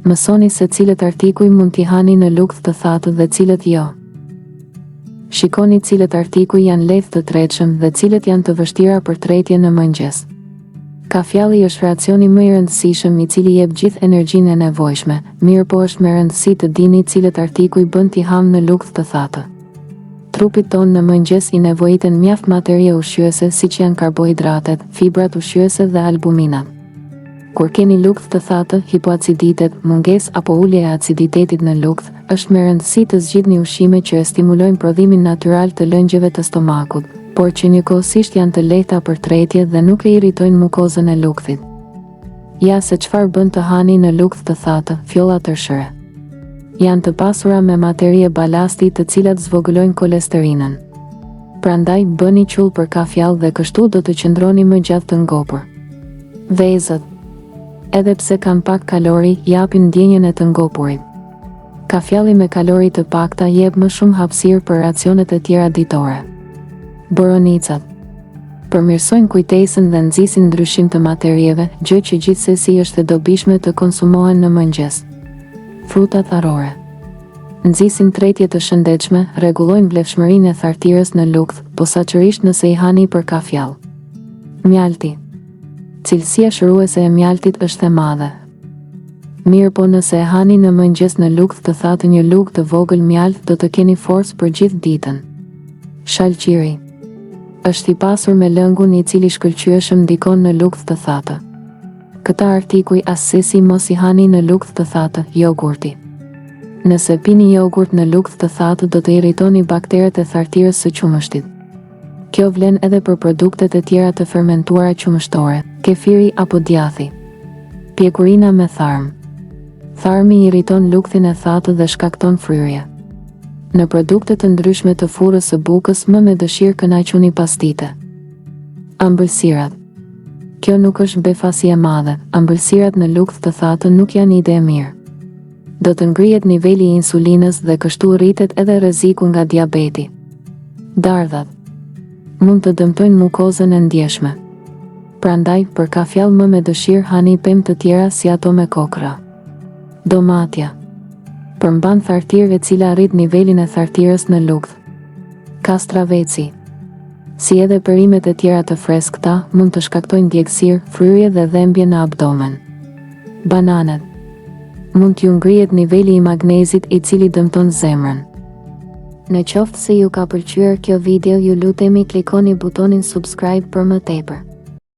Mësoni se cilët artikuj mund t'i hani në lugth të thatë dhe cilët jo. Shikoni cilët artikuj janë lehtë të tretshëm dhe cilët janë të vështira për tretje në mëngjes. Kafjalli është racioni më i rëndësishëm i cili jep gjithë energjinë e nevojshme, mirë po është me rëndësi të dini cilët artikuj bën t'i ham në lugth të thatë. Trupit tonë në mëngjes i nevojiten mjaft materie ushqyese siç janë karbohidratet, fibrat ushqyese dhe albuminat. Kur keni lugth të thatë, hipoaciditet, mungesë apo ulje e aciditetit në lugth, është me rëndësi të zgjidhni ushqime që e stimulojnë prodhimin natyral të lëngjeve të stomakut, por që njëkohësisht janë të lehta për tretje dhe nuk e irritojnë mukozën e lugthit. Ja se çfarë bën të hani në lugth të thatë, fjolla tërshëre. Janë të pasura me materie balasti të cilat zvogëlojnë kolesterinën. Prandaj bëni qull për kafjall dhe kështu do të qëndroni më gjatë të ngopur. Vezët, edhe pse kanë pak kalori, japin ndjenjen e të ngopurit. Kafjalli me kalori të pakta jep më shumë hapësirë për racionet e tjera ditore. Boronicat përmirësojnë kujtesën dhe nxisin ndryshim të materieve, gjë që gjithsesi është e dobishme të konsumohen në mëngjes. Frutat arrore nxisin tretje të shëndetshme, rregullojnë vlefshmërinë e thartirës në lugth, posaçërisht nëse i hani për kafjall. Mjalti. Cilësia shëruese e mjaltit është e madhe. Mirë po nëse e hani në mëngjes në lugth të thatë një lugë të vogël mjalt do të keni forcë për gjithë ditën. Shalqiri është i pasur me lëngun i cili shkëlqyeshëm ndikon në lugth të thatë. Këta artikuj asesi mos i hani në lugth të thatë, jogurti. Nëse pini jogurt në lugth të thatë do të irritoni bakteret e thartirës së qumështit. Kjo vlen edhe për produktet e tjera të fermentuara qumështore, kefiri apo djathi. Pjekurina me tharm. Tharmi irriton lugthin e thatë dhe shkakton fryrje. Në produkte të ndryshme të furrës së bukës më me dëshirë kënaquni pastite. Ëmbëlsirat. Kjo nuk është befasi e madhe, ëmbëlsirat në lugth të thatë nuk janë ide e mirë. Do të ngrihet niveli i insulinës dhe kështu rritet edhe rreziku nga diabeti. Dardhat mund të dëmtojnë mukozën e ndjeshme. Prandaj, për kafjall më me dëshirë hani pemë të tjera si ato me kokra. Domatja përmban thartirë e cila rrit nivelin e thartirës në lugth. Kastraveci, si edhe perimet e tjera të freskëta, mund të shkaktojnë djegësirë, fryrje dhe dhembje në abdomen. Bananet mund t'ju ngrihet niveli i magnezit i cili dëmton zemrën. Në qoftë se ju ka pëlqyer kjo video, ju lutemi klikoni butonin subscribe për më tepër.